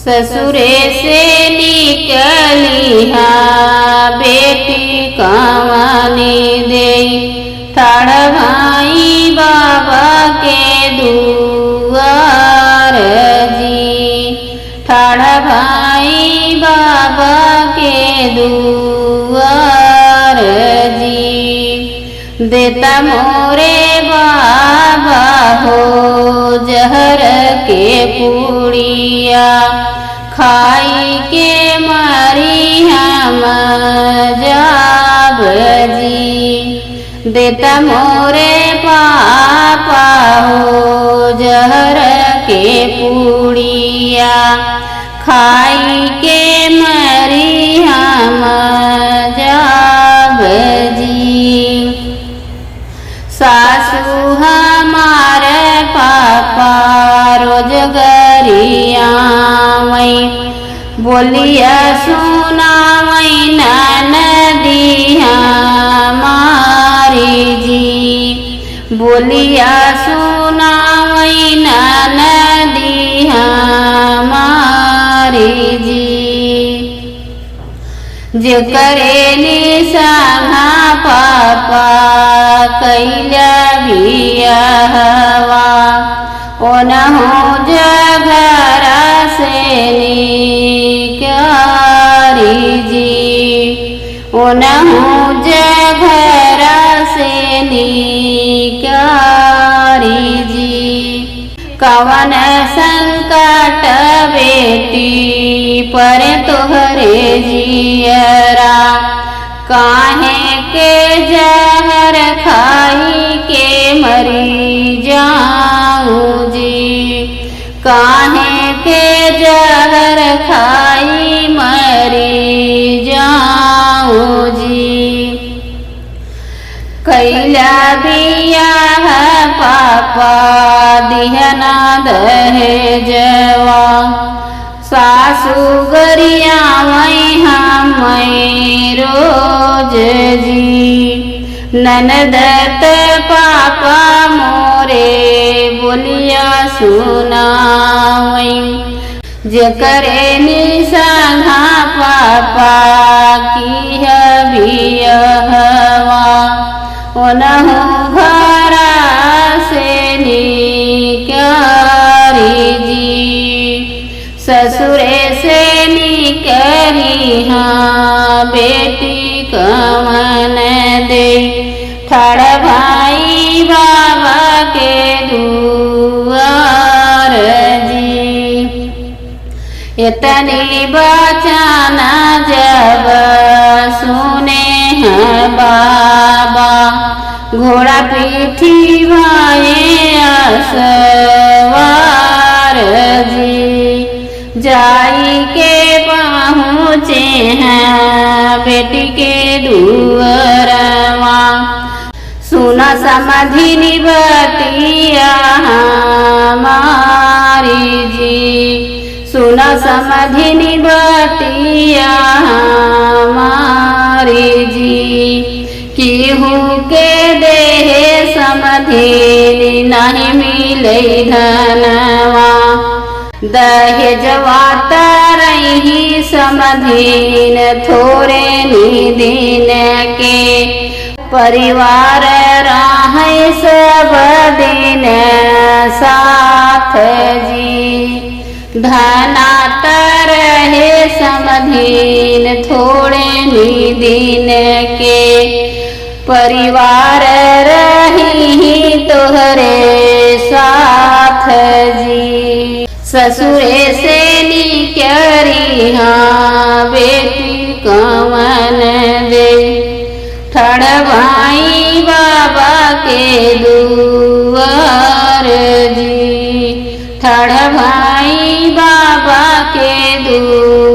ससुरे से निकली हा बेटी कमाने दे, थाड़ भाई बाबा के दुआर जी, थाड़ भाई बाबा के दुआर जी। देता मोरे बाबा हो जहर के पुड़िया, खाई के मारी हम जाब जी। देता मोरे पापा हो जहर के पुड़िया, खाई के मरी हम जाब जी। सासू हमारे पापा रोज गरिया मई, बोलिया सुना मई नदिया मारी जी, बोलिया सुना मई नदिया मारी जी। जे करेली संघा पापा कैला बियाहवा, ओनहु जघरा से निकारी जी, ओनहु जघरा से निकारी जी। कवन संकट बेटी पर तोहरे जियरा, काहे के जहर खाई के मरी जाऊं जी, काहे के जहर खाई मरी जाऊं जी। कैला बियाह पापा दिहना दहेजवा, सासू गरिया मई हम रोज जी। ननदत पापा मोरे बोलिया सुनावई, जे करे निसंघा पापा की बियहवा, ओनहु घरा से निकारी जी। ससुरे से निकली हाँ बेटी कमन दे, थाड़ भाई बाबा के दुआर जी। इतनी बचाना जब सुने हैं बाबा, घोड़ा पीठी भाए सवार जी। जाई के पहुँचे हैं बेटी के दुआरवा, सुना समधिनी बतिया हमारी जी, सुना समधिनी बतिया हमारी जी। केहू के देहे समधिनी नहीं मिले धनवा, दहेजवा तरही समधीन थोरे निदिन के, परिवार राहे सब दिन साथ जी। धना तरहे समधीन थोड़े निदिन के, परिवार रही तोहरे साथ जी। ससुरे से निकरी हाँ बेटी कमन दे, थाड़ भाई बाबा के दुआर जी, थाड़ भाई बाबा के दुआर।